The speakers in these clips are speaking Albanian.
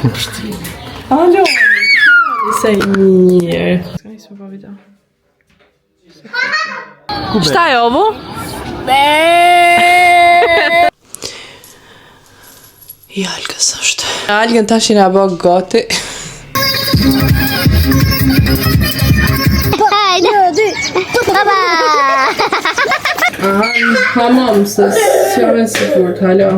Alo, se mirë. Ska nisë më video. Šta je ovo? I Algës është. Algën tash i na bë gati. Tamam, se jam e sigurt, halo.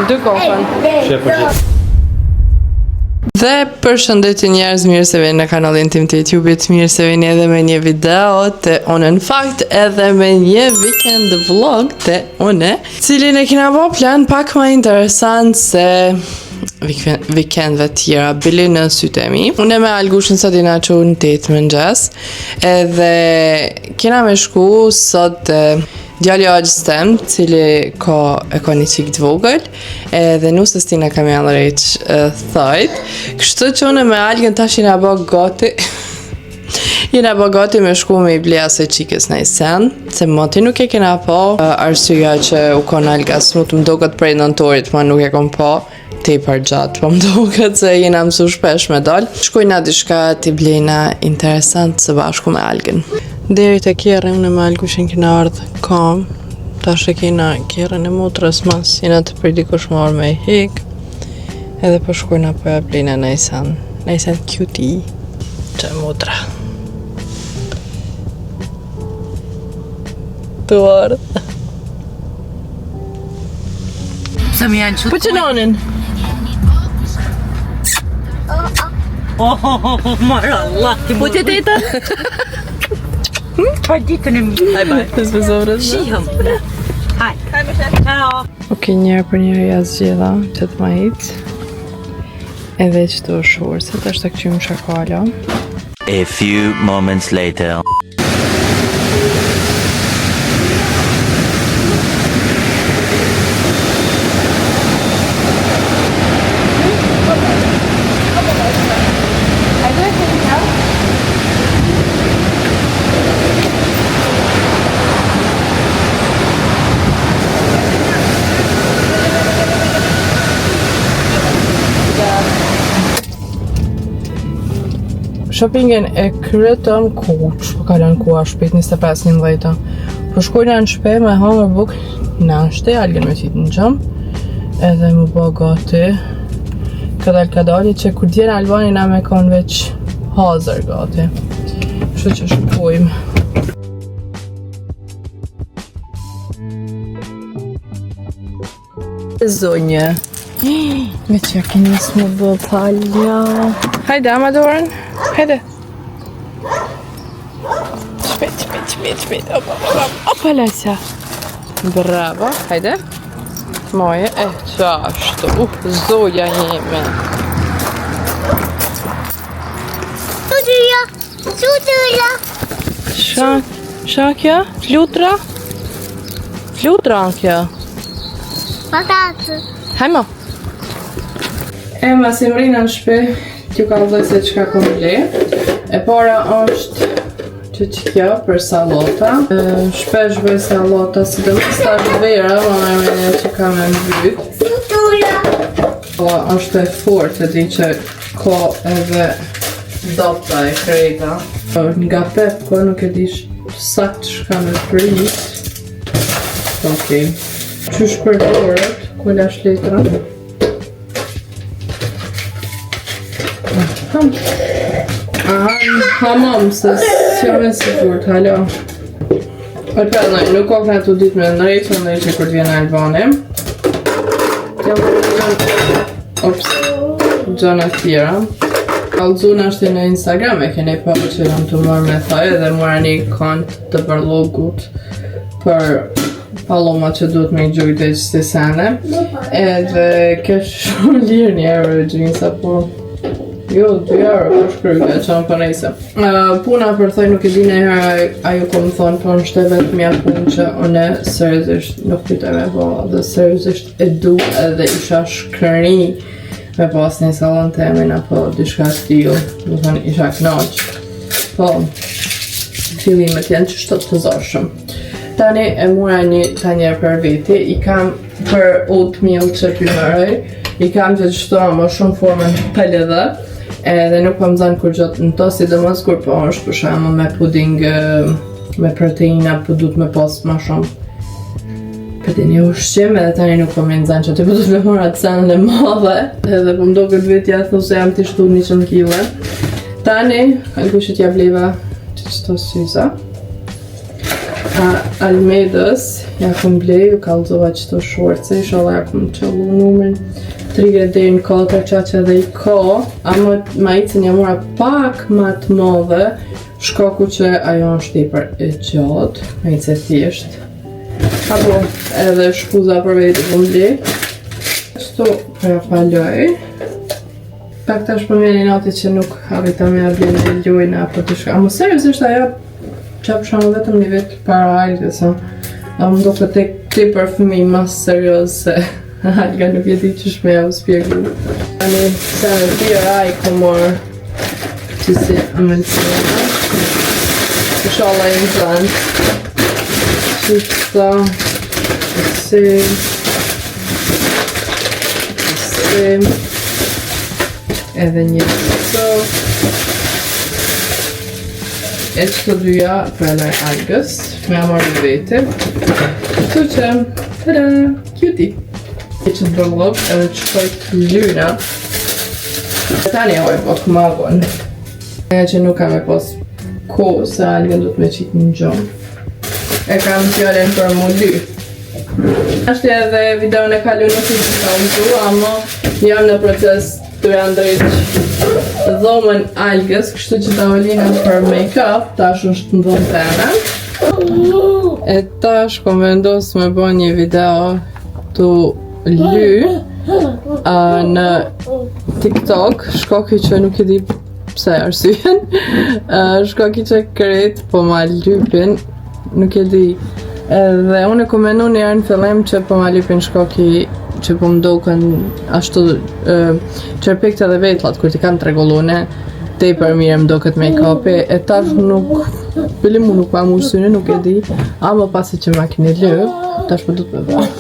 Dy kofën. Dhe përshëndetje njerëz, mirë se vini në kanalin tim të YouTube-it, mirë se vini edhe me një video të unë, në fakt edhe me një weekend vlog të unë, cilin e kina bo plan pak më interesant se weekendve tjera, bili në sytë e mi. Unë me Algushën sot i na që në 8 mëngjes, edhe kina me shku sot djali Agjës tem, cili e ka një qik të vogël, edhe nusës tina kam janë rejq thajt. Kështu që unë me Algën tash i na bë gati. I na bë gati me shku me i ble asë qikës në i sen, se moti nuk e kena po, arsyeja që u kon Alga smut më doket prej nëntorit, ma nuk e kon po, te i përgjatë, po më doket se jena mësu shpesh me dal. Shkojna dishka t'i blejna interesant së bashku me Algën. Deri të kjerën unë me Algushin kena ardhë kam, tash e kena kjerën e motrës mas, jena të përdikush marrë me i hik, edhe për shkojna për e blejna në i sen cutie, që e motra. Të ardhë. Sa më janë qëtë? Po që nonin? Marë Allah, ti po të teta? Pa ditën e mi. Haj baj. Të zbëzorës. Shihëm. Haj. Haj më shetë. Ciao. Ok, njerë për njerë ja zgjeda që të ma hitë. Edhe që të shurë, se të është të këqymë shakala. A few moments later. Shoppingen e kryetëm kuq, po kalon kua shpejt 25-19. Po shkojna në shpe me hangër buk nashte, Algën me qitë në gjëm, edhe më bë gati. Kadali që kur djenë Albani na me konë veç hazër gati. Kështu që shkojmë. Zonje. Me që keni s'më bë palja. Hajde, Amadorën. Hajde. Shpejt. Opa, Lesja. Bravo. Hajde. Moje. Qashtu. Zoja jeme. Flutura. Shakja? Flutra? Flutra kjo. Patatë. Hajmo. Ma si mrina në shpe, t'ju ka vëllë se qka kom ble. E para është që kjo për salata. Shpesh bëj salata, si dhe më stash vera, ma e që ka me mbyt. Po, është e fort, e di që ka edhe dopta e krejta. Nga pepko, nuk e di sakt shka me prit. Okej. Qysh për dorët, kulla shletra. Tamam, se jam e sigurt, halo. Nuk o këna të ditë me ndrejtë, më ndrejtë që kur t'vjen Albani. Gjona tjera. Kalzuna është në Instagram, e keni pa që jam të marrë me thaj, edhe mora një kont të përlogut për paloma që duhet me i gjujt e qëtë sene. Edhe kesh shumë lirë një euro e gjinsa, po... Jo, 2 euro për shkryke, që në përnejse. Puna për thoj nuk e di në herë, ajo ko më thonë, po në shte vetë mja punë që une seriosisht nuk pita me po, dhe seriosisht e du edhe isha shkëri me pas një salon të emin, apo dishka stil, më thonë isha knaq. Po, fillimet janë që shtot të zorshëm. Tani e mura një tanjer për veti, I kam për oatmeal që pimëroj, I kam që qëtoa më shumë formën pëllëdhe, edhe nuk po më zanë kur gjotë në to, sidomos kur po është për shemë me puding me proteina, po duhet me pas më shumë për një ushqim, edhe tani nuk po më zanë që të po duhet me mora të sanën e madhe, edhe po më do këtë vetja thosë jam të shtu 100 kg. Tani, Algushit ja vleva që qëto syza. Almedës, ja kom blej, u kalzova qëto shorce, inshallah ja kom qëllu numrin 30 deri në 4 që edhe I ka, ama maicën ja mora pak ma të madhe, shkaku që ajo është I për e gjatë, maicë e thjesht. Apo edhe shkuza për vetë kom blej. Qëto për ja paloj. Pak tash për mjeni nati që nuk arrita me abjen e ljojnë apo të shka. Amo seriosisht ajo që për shumë vetëm një vetë para Algës, a më do këtë te për fëmi mas serios se Alga nuk jeti që shme ja u spjegu. Ani se në tjera I ka morë që si amëlsina. Inshallah I në plantë. Qëta, edhe një qëto. E qëto dyja për e Algës, me amorë vete. Këtu që, tada, cutie. E që të bërlop edhe që shkoj të lyna. Tani hoj po të magon. E që nuk kam e pos ko, se Algën du të me qitë në gjonë. E kam fjallën për mu ly. Ashtë edhe videon e kalu nuk I që kam tu, ama jam në proces të andrejt dhomën Algës, kështu që tavolina për make-up, tash është në dhomë teme. E tash kom vendos me bo një video të ly në TikTok, shkoki që nuk I di pse arsyen, shkoki që kret po ma lypin, nuk E di. Dhe unë e kom menu një herë në fillim që po ma lypin shkoki që po më doken ashtu qërpekte dhe vetlat kur ti kanë tregollune te për mire më doket make-upi e tash nuk fillimu nuk ma mu syne, nuk e di ama pasi që ma kini lë tash po du të me bërë.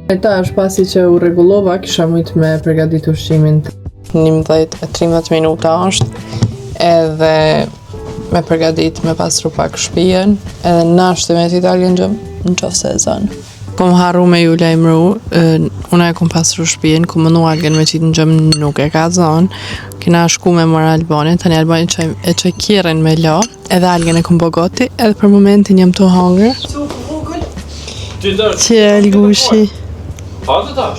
E tash pasi që u rregullova, kisha mujt me përgatit ushqimin 11-13 minuta është, edhe me përgatit me pastru pak shtëpinë, edhe nashtimet Italien në qoftë se e zonë. Kom harru me ju lajmëru, una e kom pastru shtëpinë, kom mënu Algen me qitë në gjëm nuk e ka zonë, kina shku me mora Albanin, tani Albani e qaj kjerin me la, edhe Algen e kom bogoti, edhe për momentin jam të hangër. Që Algushi. Hadi taş.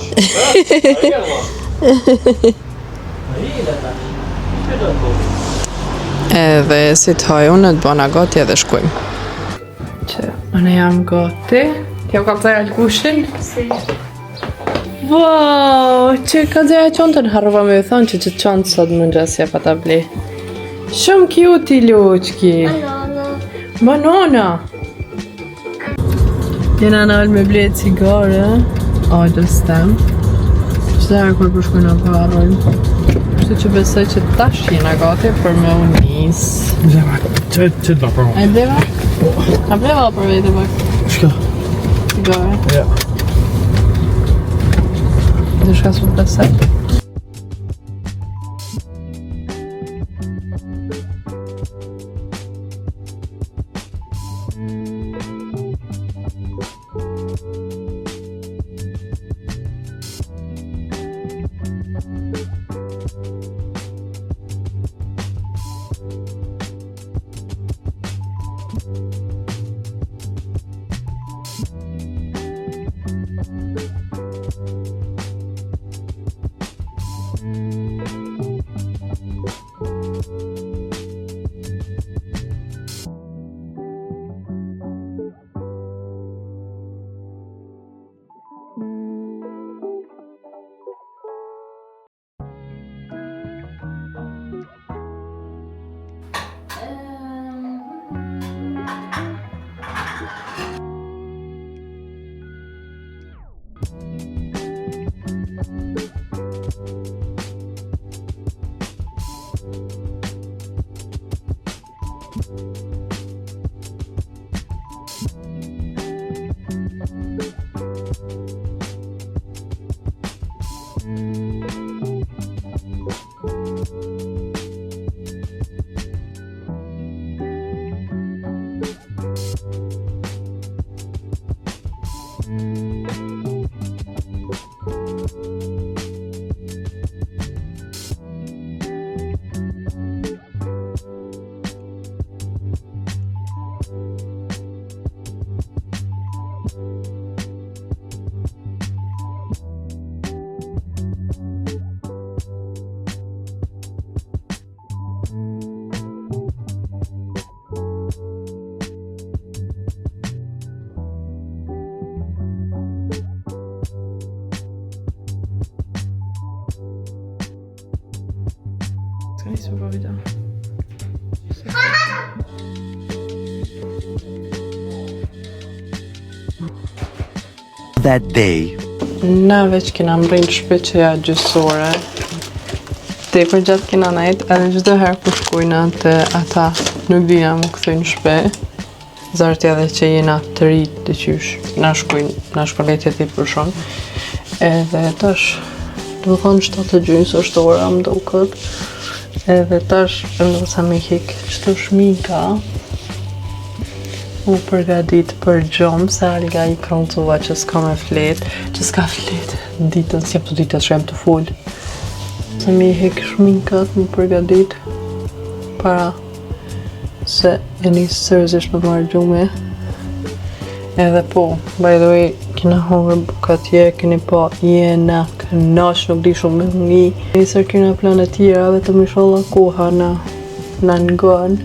Edhe si të hoj unë të bëna gati edhe shkujmë. Që unë jam gati. T'ja u ka të Algushin? Si. Wow, që ka të qontën harrova me ju thonë që qontë sot më njësja pa ta bli. Shumë cute i Luçki. Banana. Jena në alë me bletë cigare. Ajdes tem. Qëtë herë kur përshkojnë në parojnë. Kështu që besoj që tash jena gati për me u nis. Qëtë da për A i bleva? A bleva për vete pak? Shka? Cigare. Ja. Dhe shka su besoj. Nice to video. That day. Na veç kena mbrinë shpeqeja gjysore. Tepër gjatë kena nejt, edhe çdo herë kur shkojna te ata nuk dina më kthejnë në shtëpi. Zartja edhe që jena të rritë të qysh, na shkon letje ti për shumë. Edhe tash, do të thonë 7 gjysmë është ora më duket. Edhe tash vendosa me hik çdo shminka. U përgadit për gjomë, se Alga i kroncova që s'ka me flet, që s'ka flet ditën, si jep të ditës shem të full. Se mi hek shminkat, më përgadit para se e nisë sërëzisht me marrë gjume. Edhe po, by the way, kena hongër buka tje, keni pa jena kënash, nuk di shumë me ngi. Nisër kena planet tjera, vetëm inshallah koha na ngon.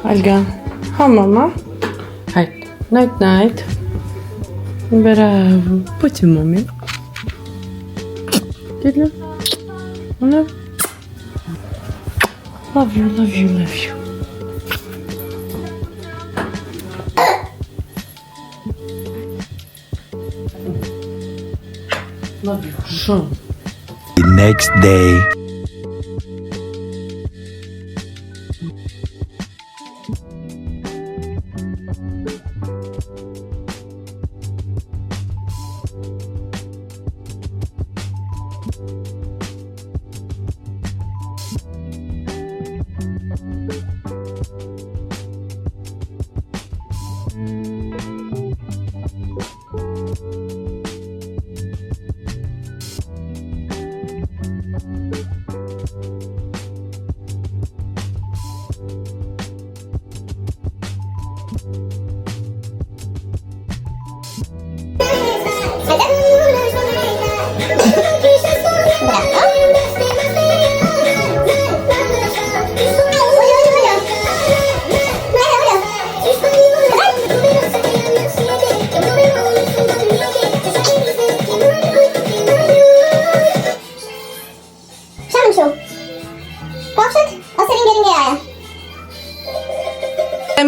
Alga. Ha mama. Hajde. Night night. Bravo. Puti mami. Diddle. Love. Love you, love you, love you. Love you. The next day.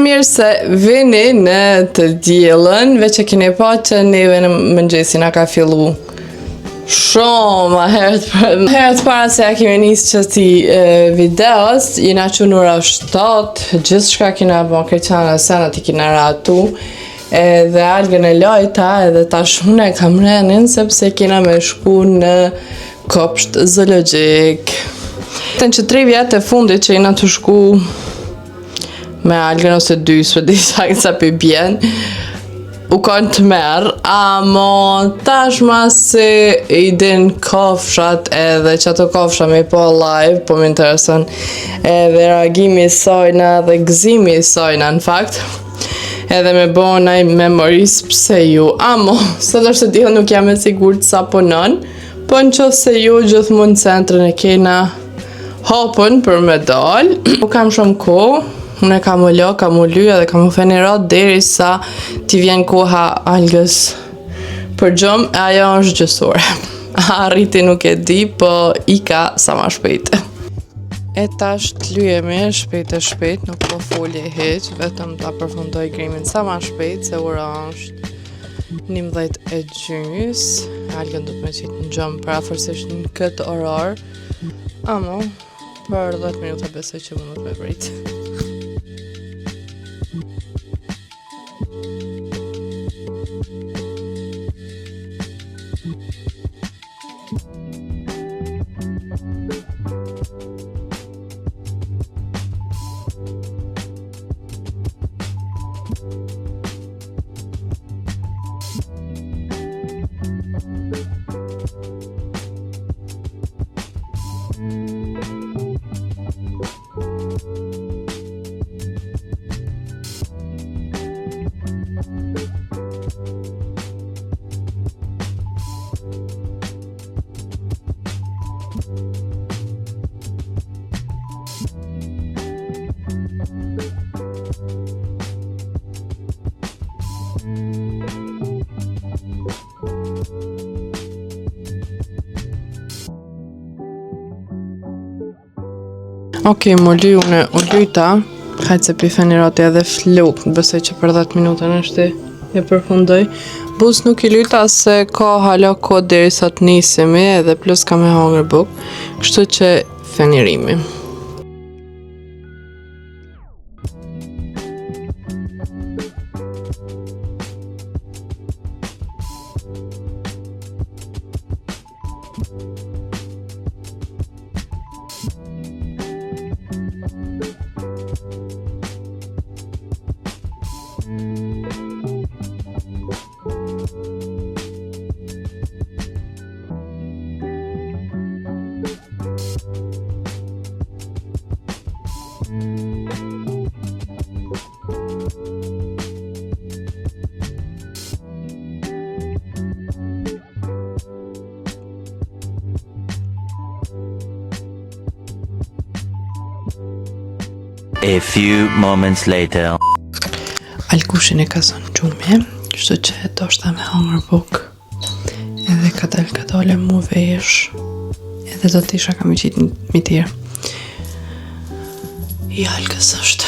Mirë se vini në të diellën, veç e keni pa që neve në mëngjesi na ka fillu shumë herët para se ja kemi nisë qëti videos, jena që nura 7, gjithë shka kina bo kreqana senat i kina ratu, edhe algën e lojta edhe ta shune kam renin sepse kina me shku në kopsht zoologjik. Të në që 3 vjetë e fundit që jena të shku me algën ose 2, së di saktë sa për bjen, u kanë të merë, amo tashma se i din kofshat edhe që ato kofsha me po live, po më interesën edhe reagimi i sajna dhe gëzimi i sajna në fakt, edhe me bonaj memoris pse ju, amo, së dërse dihë nuk jam e sigur të sa punon, po në qofë se ju gjithmonë centrën e kena hopën për me dal, u kam shumë kohë, unë kam u lo, kam u lyja dhe kam u fenirat deri sa t'i vjen koha algës për gjumë, e ajo është gjësore. Arriti nuk e di, po i ka sa ma shpejt. E tash t'lyjemi shpejt, nuk po folje heq, vetëm ta përfundoj grimin sa ma shpejt, se ora është 11:30, algën do të me qitë në gjumë parafërsisht në këtë orar, amo, për 10 minuta besoj që më nuk me vrit. Okej, më lyjune, u lyjta, hajtë se pifanirati edhe fluk, besoj që për 10 minuta nështë e përfundoj. Bus nuk i lyjta se ka hala kod deri sa të nisemi edhe plus ka me hangër buk, kështu që fenirimi. A few moments later. Alkushin e ka zonë gjumi, kështu që do shta me hangër buk. Edhe ka dole mu vesh. Edhe do t'isha kam i qitë mi tjerë. I alkës është.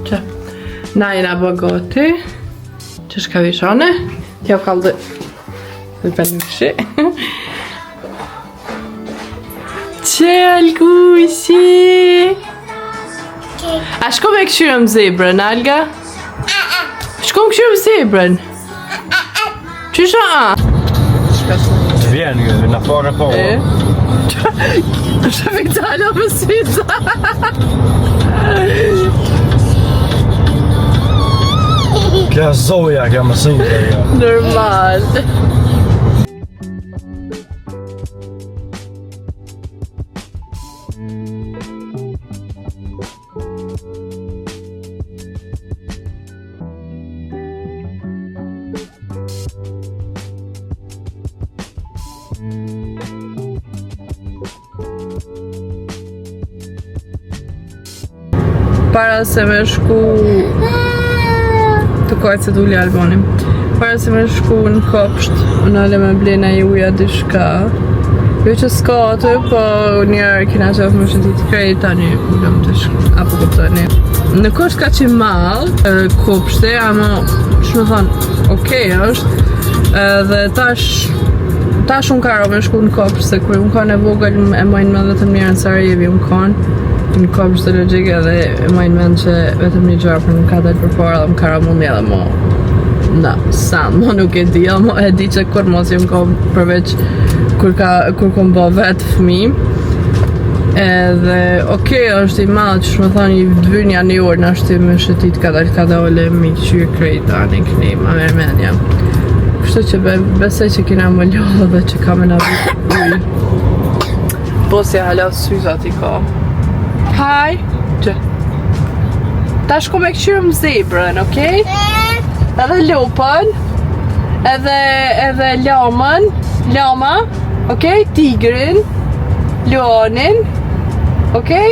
Që na jena bë goti. Që shka vishone? Tja u kalë dhe për në këshi. Që Algushi! A shko me këshyrëm zebrën, Alga? Shko me këshyrëm zebrën? Qysha a? Vjen, në fare po. Shë Vitalo më syta. Kja zoja, kja mësin të ja. Normal. Para se me shku të kojtë se dulli Albanim. Para se me shku në kopsht, unë ale me blena i uja dishka. Jo që s'ka aty, po njerë kina qafë më shëtit krejt tani ullëm të shku, apo këptoni. Në kosht ka që malë kopshte, ama shme thonë, okej është, dhe tash unë karo me shku në kopsht, se kërë unë ka në vogël e mojnë me dhe të mirë në Sarajevi unë kanë. Në kopsht të logike dhe e majnë mend që vetëm një gjarë për nuk ka dalë për para dhe më kara mundi edhe mo sanë, mo nuk e di, mo e di që kur mos jëm kom përveç kur kom bo vetë fëmi edhe okej, është i madhë që shme thonë i vynja një orë në ashtë me shëtit ka dalë mi qyrë krejta një këni, ma merë menja kështu që besej që kina më ljohë dhe që ka me në vijë po si hala syzat i ka. Haj, që ta shko me këshyrëm zebrën, okej? Edhe lopën, edhe lama, okej? Tigrin, leonin, okej?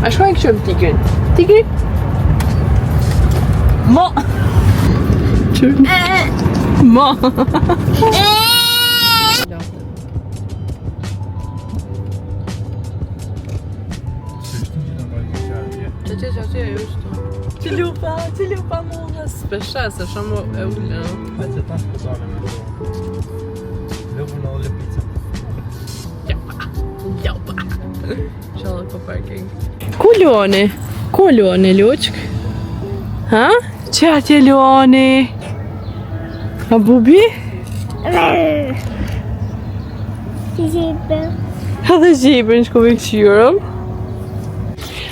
A shko me këshyrëm tigrin? Tigrin? Mo! Që? Mo! Që është Që lupa mu dhe spesha, se shumë e ullë. Hajde tash pëtale me do. Lupën o lëpica. Japa. Shalë po parking. Ku Luani? Ku Luani, Luqk? Ha? Që atje Luani? A bubi? Gjibën. Hadhe gjibën shko me këshyrëm.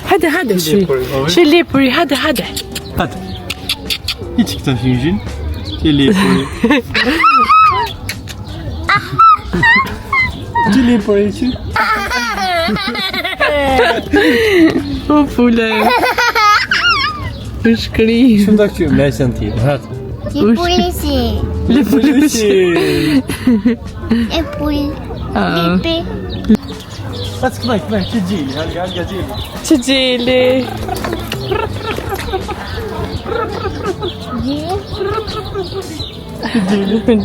Hade shi lepuri, hade. Hadi. Hiç kita finjin. Lepuri. Lepuri që? O pule. Shkri. Shumë da këqymë, me se në tjetë. Hadi. Lepuri. Lepuri. Lepuri. Bas kmaj, që gjili, halga gjili. Që gjili.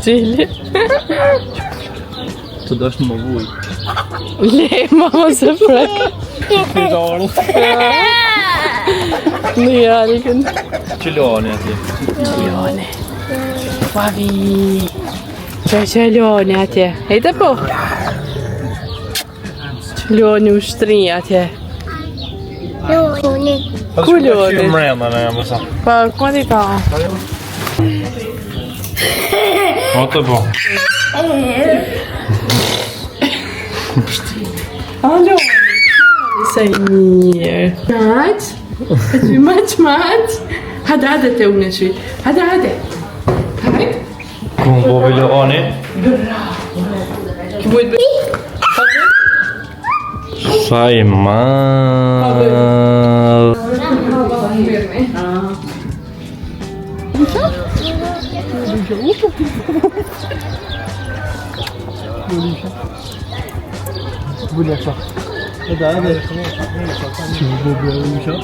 Gjili. Të dash në më vuj. Le, mama se prek. Në jalgën. Qëlloni atje. Qëlloni. Pavi. Qëlloni atje. Hejte po. Qëlloni ushtri atje. Luni. Kuloni. Mrena në jam mësa. Pa, ku ti ka? O të po. Hallo. Säg mirë. Mat? Het u mat? Hade te unë shi. Hade. Hajde. Kung po biloni? Kibujt be. Saj mal. Bulaşa. Hadi. Şimdi bu bulaşa.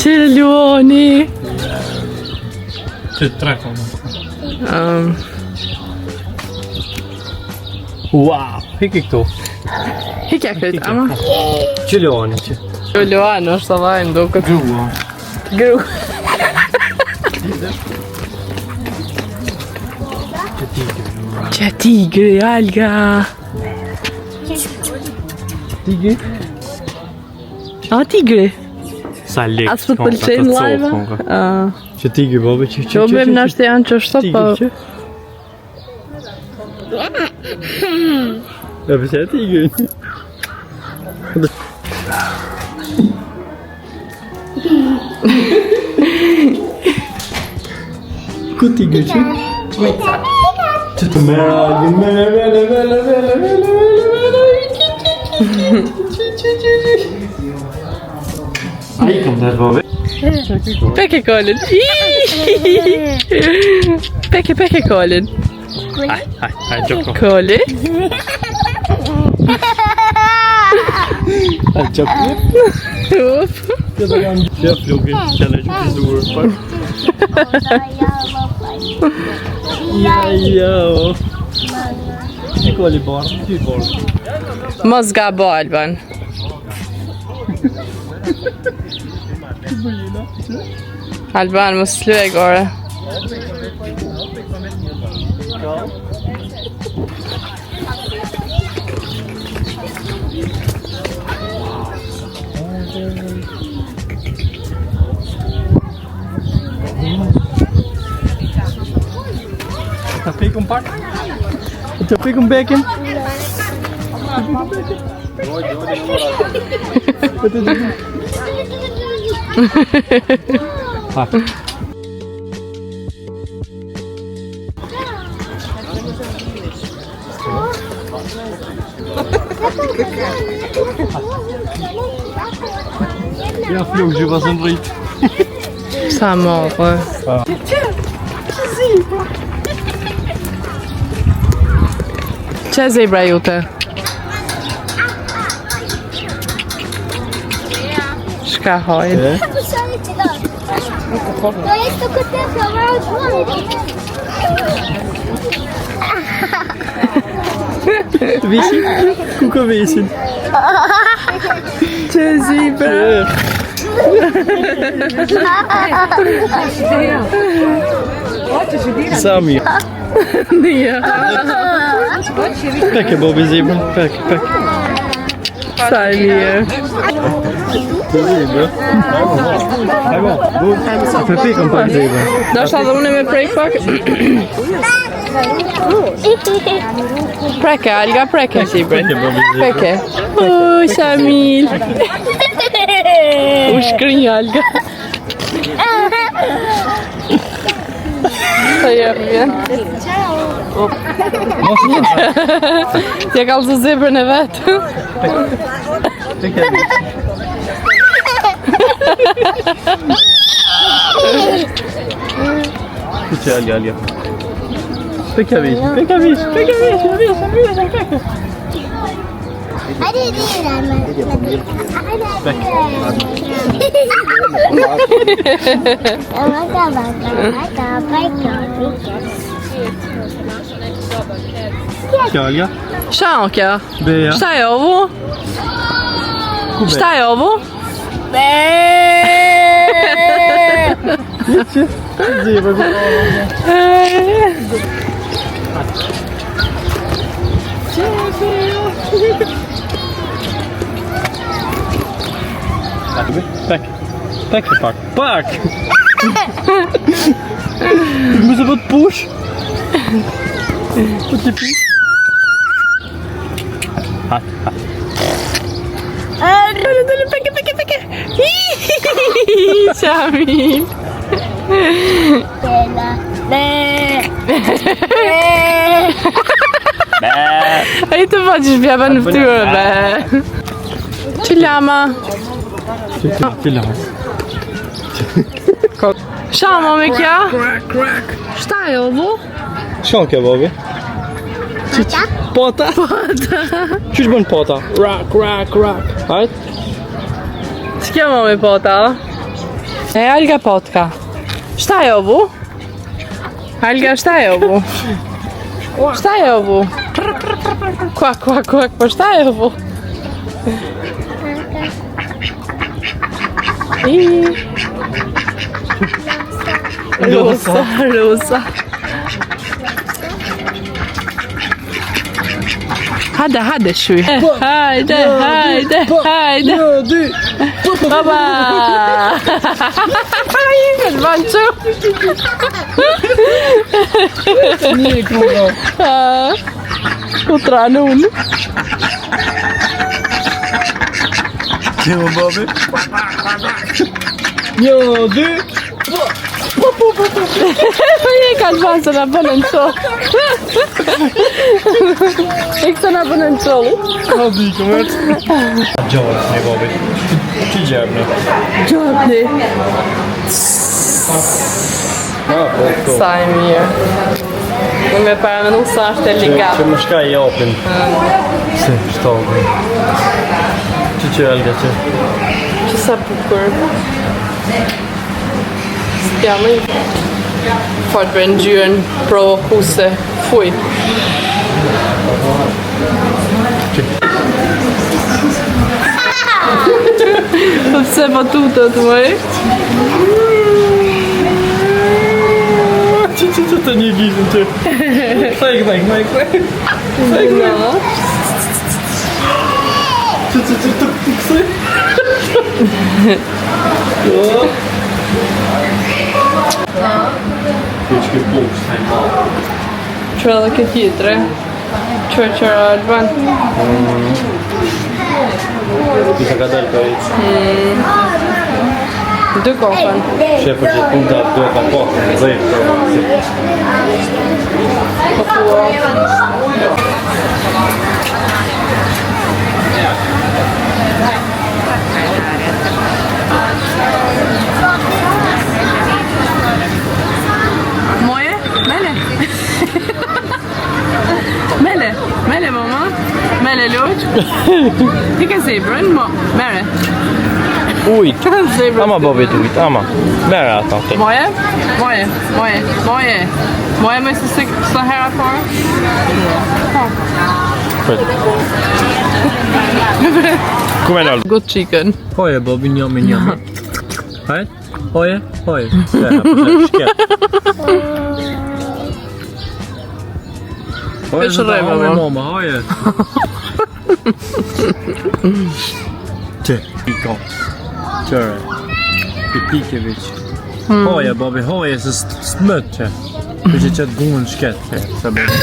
Qëlloni. Të treko. Wow, hiki këtu. Hikja këtë, ama. Qëlloni që. Qëlloni është të vajnë do këtë. Grua. Gru. Që tigri, alga. Tigri? A, tigri. Sa lek. As për të pëlqejnë lajva? Që tigri, babi, që. Që bëjmë në ashtë janë që është po. Ja, përse e tigri? Ku tigri që? Që të mera, a i kam të të babi? Peke kolin. Peke kolin. Haj, gjoko. Koli. Haj, gjoko. Up. Ja, fluggen, känner ju till stor. Ja. Ecco li barn, ti barn. Mos gabo Alban. Alban mos luaj gore. Tá pega um par. Tá pega um bacon. Ja, vloog was een riet. Sa morë. Që zebra jute? Shka hojnë? To jest tylko ten kawałek. Wisi? Kuka wisi. Që zebra? Sami. Nija. Pek Bobby zebra. Pek. Sa e mirë. Zebra. Për pikën pak zebra. Do shta dhe une me prej pak? Preke, Alga, preke zebra. Peke Bobby zebra. Peke. Shamil. U shkrinj Alga. Sa jep vjen. Tja kalë zë zebrën e vetë. Peke Kuće Alga. Pekavish. Hadi değil ama. Kjolja. Shanka. Beja. Šta je ovo? Šta je ovo? Zebra. Pak! Ik moest wat push. Wat je pies? Şamil. Ej, to będziesz biaban w tyłę. Chillama. Shama me kja? Šta je ovo? Shanka babi. Pata? Qysh bën pata? Rak. Hajt? Ç'kja me pota? Alga potka. Šta je ovo? Alga, šta je ovo? Šta je ovo? Kvak, pa šta je ovo? Rosa. Hadi shuj. Hajde. Baba. Aj, vancu. Nije kruga. Utranun. Kjemo babi? Jo, du! Je kan van se na bonenco. Ik sta na bonenco. Hadi komet. Gjallë ne babi. Ti gjabne. Gjopni. Po. Sajmir. Unë me para me nuk sa është e ligat. Që më shka i japin. Se, shtatë. Që Elga që? Që sa bukur. S'jam i fort për ngjyrën provokuse. Fuj. Po pse po tutët, mëj? Që të një gjizën që? Fake. No. Të kësë? Që boks, taj malë. Që edhe këtë jitre. Që alban. Ti ka dalë ka i. Dy kofën. Shefër që pun të do ka pakë, në zëjtë. Po thua. Moje? Mele mama. Mele loq. Ti ke zebrën, mo. Mere. Ujt. Zebra. Ama babit ujt, ama. Mere ata. Moje me së hera parë? Kume nalë. Good chicken. Hoje, babi, njëmi. Hajt? Hoje. Shket. Veç rreve, mama, hoje. Që, piko. Qëre. Pike veç. Hoje, babi, hoje, se smët që. Për që qëtë gunë shket që. Se babi.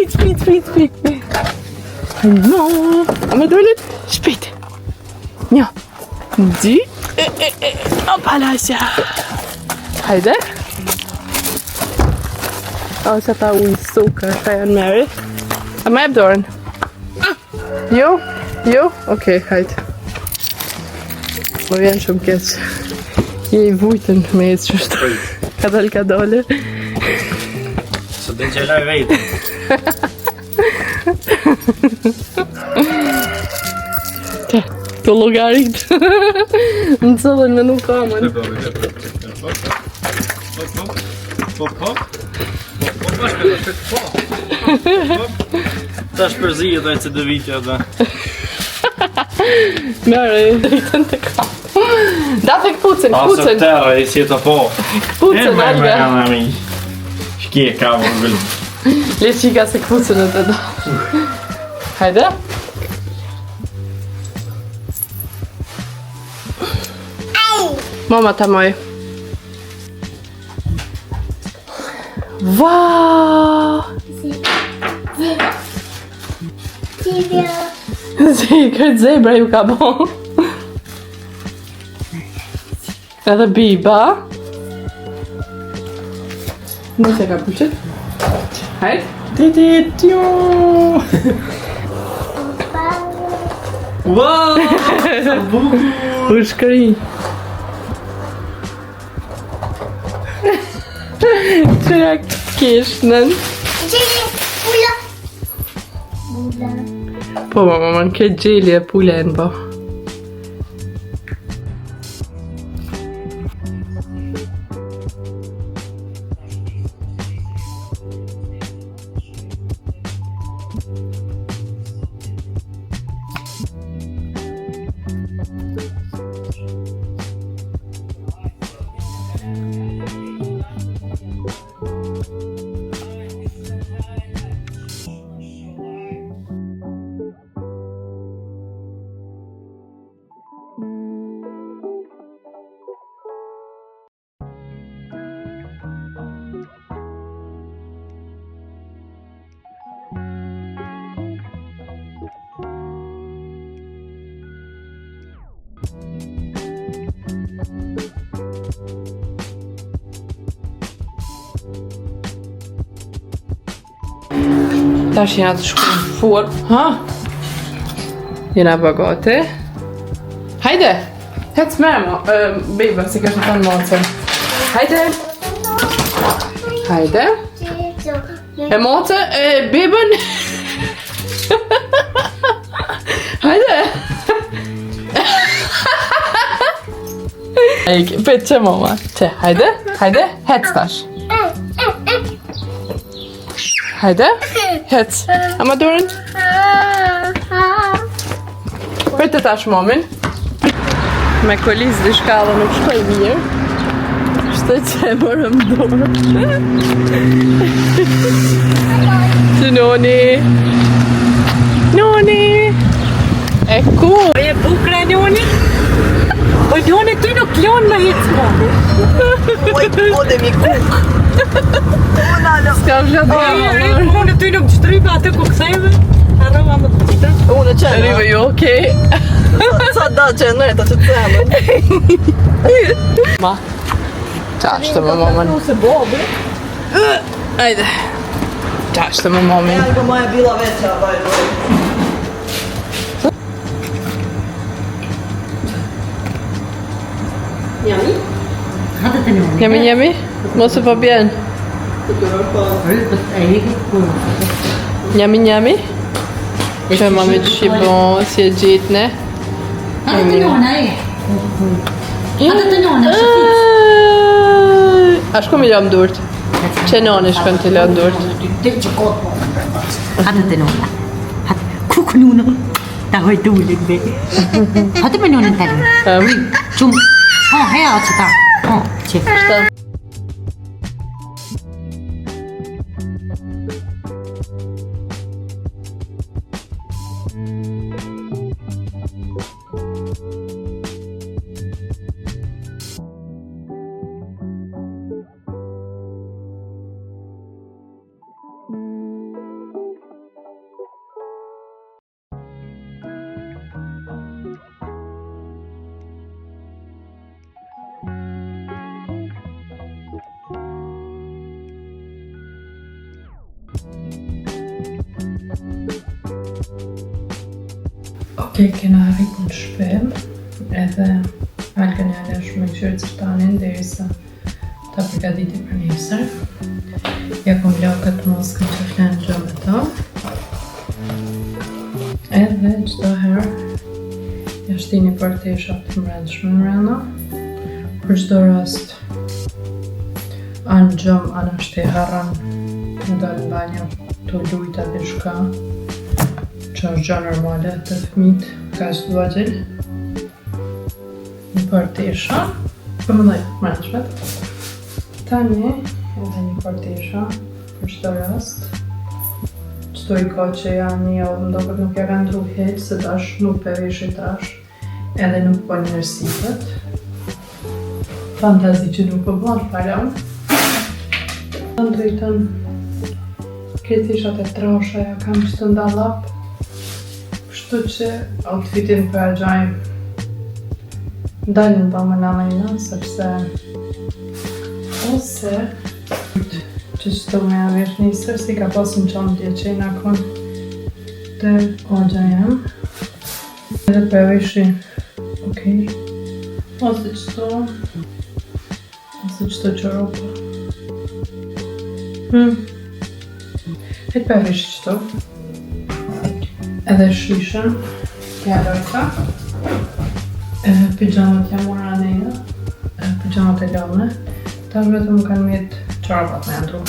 Shpejt. No, a më dollet? Shpejt. Një, dy, opala sja. Hajde. O, që ta ujë suka, shka janë meri. A më jep dorën? Jo? Okej, hajde. Më vjen shumë keq. Je i vujtën me e qështë. Ka dole. Så det gjelder jeg vet. Të logarit. Më cëllën me nuk kamën. Ta shpërzi edhe që dë vitja dhe. Mere, dritën të kam. Da të këpucën. Asë tërë i si të po. Këpucën, Alga. Shkje ka vërgëllë. Le qika se këpucën e të do. Hajde. Mama ta moj. Wow! Këtë zebra ju ka bon. Edhe biba. Nëse ka puqet. Hajt. Titit, jo! Wow! U shkëri. Qëra kishnën. Po, mama, në këtë gjelje pule në bo. Tash jena të shku në furë. Ha? Jena bagate. Hajde! Hec me mo. Bejba, si kështë të në mocën. Hajde! Hajde! E moce, bebën! Hajde! Pet që mama. Që, hajde! Hajde! Hec tash. Hajde, hec. Ama dorën? Për të tash momin. Me kolis dhe shkallë nuk shkoj mirë. Shtë që e morëm dorë. Që noni. Noni. E ku? E bukra njoni. O njoni ty nuk ljonë me hitë mo. O dhe mi kuk. Ska vëllatë E njoni ty nuk qëtëripe atë ku këthejme. Arrova më të qita. Unë që Rive ju, okej. Sa da që e nëjta që të zemën. Ma. Qashtë me momën. Se bobi. Ajde. Qashtë me momin. Algo moja bila veća, bajdo. Njemi? Mos e po bjen. Njemi? Që mami të shqipon, si e gjitë ne. Atë të njona e. Atë të njona, A shko mi lëm durt? Që noni shkon të lëm durt? Atë të njona. Kuk njona. Ta hojtu ulit be. Atë me njona të lë. Qumë. Hea që ta. Që. Shta. Okej, kena arritur në shtëpi, edhe Alkën e alesh me këshirë cërtanin derisa ta përgatiti për nesër. Ja kom lau këtë moskën që flenë gjë me ta. Edhe çdo herë ja shtini përtesha të mbrëmshme në rrena. Për çdo rast anë gjëm anë shte harran në dalë në banjo të lujta dhe shka që është gjë normale të fëmit ka që të vajgjel një përtesha për më dhejtë mbrëmshmet. Tani edhe një përtesha për çdo rast. Çdo i ka që janë një javë ndokët nuk ja kanë ndru heq se tash nuk përveshi tash edhe nuk po njërësipet. Fantazi që nuk po bën param. Të drejtën këtë ishat e trasha ja kam që të ndallap. Kështu që outfitin për agjajmë dalin pa më namajna sepse ose që qëto me avesh njësër si ka pasin qantje që i nakon të ogja jem edhe për aveshi okej ose qëto qoropa hejt për aveshi qëto edhe shishën ja lojka pijamat jam ura neja pijamat e lame tash vetëm kanë mjetë çorapat me ndru.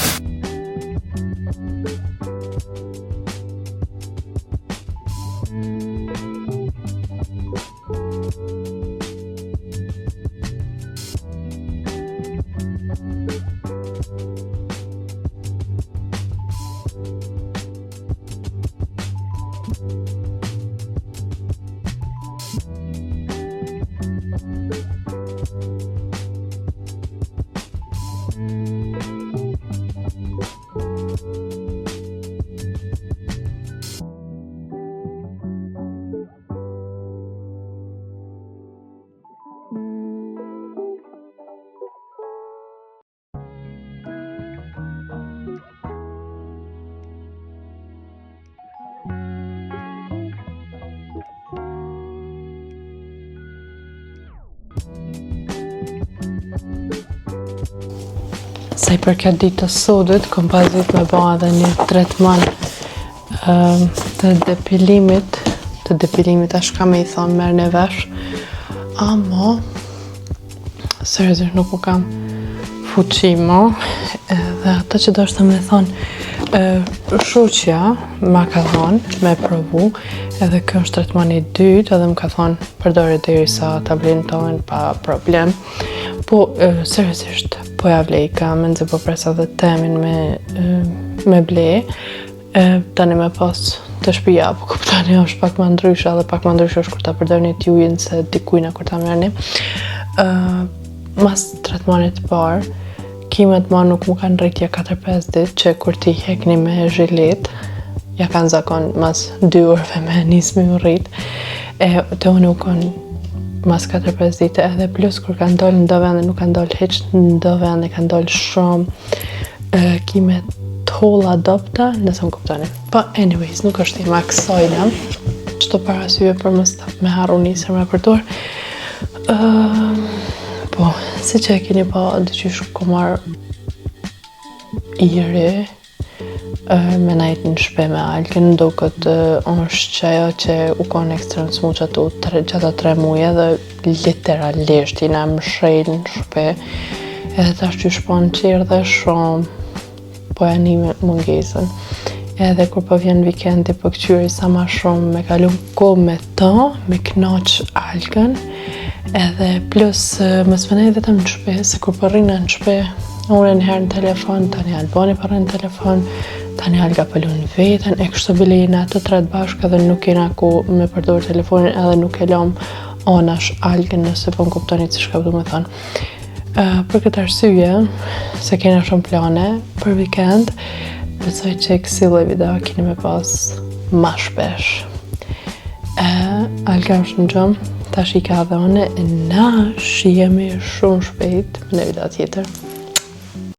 Sa i përket ditës sodit, kom pasit me ba edhe një tretman të depilimit ashtë ka me i thonë merë në vesh. Ama, seriozisht nuk u kam fuqima, edhe ata që do shtë me thonë shoqja ma ka thonë me provu, edhe kjo është tretmani i dytë, edhe më ka thonë përdore derisa ta blintojnë pa problem. Po, seriozisht, po ja vlej ka me nëzë po presa dhe temin me ble, tani me pas të shpija, po kuptani është pak ma ndrysha dhe pak ma ndrysha është kur ta përdorni t'jujin se dikujna kur ta merrni. Mas tretmanit parë, kimet ma nuk mu kanë rritja 4-5 ditë që kur ti hekni me zhilet, ja kanë zakon mas 2 orëve me nismi u rrit, të unë u konë mas 4-5 dite edhe plus kur kanë dollë në do vende nuk kanë dollë heq në do vende kanë dollë shumë kime t'holla dopta nëse më kuptoni. Po anyways nuk është tema kësajna qëto parasyve për më stop me harru nisër me përdor. Po si që e keni pa dëqysh komar iri me najtë në shpe me Alkën, do këtë është që ajo që u konë ekstrem smu që ato 3 muje dhe literalisht i na më shrejnë në shpe edhe ta është që shponë qirë dhe shumë po e një mungesën edhe kur po vjen vikendi po këqyri sa ma shumë me kalu ko me ta, me knaq Alkën edhe plus më s'menej vetëm në shpe se kur po rrinë në shpe unë njëherë në telefon, tani Albani po rrinë në telefon tani Alga pëllun vetën, e kështë të bilina të 3 bashkë edhe nuk kena ku me përdor telefonin edhe nuk e lam anash Algën nëse po më kuptoni që shka du me thonë. Për këtë arsye, se kena shumë plane për weekend, besoj që kësile video keni me pas ma shpesh. Alga është në gjëmë, tash i ka dhe one, na shihemi shumë shpejt në video tjetër.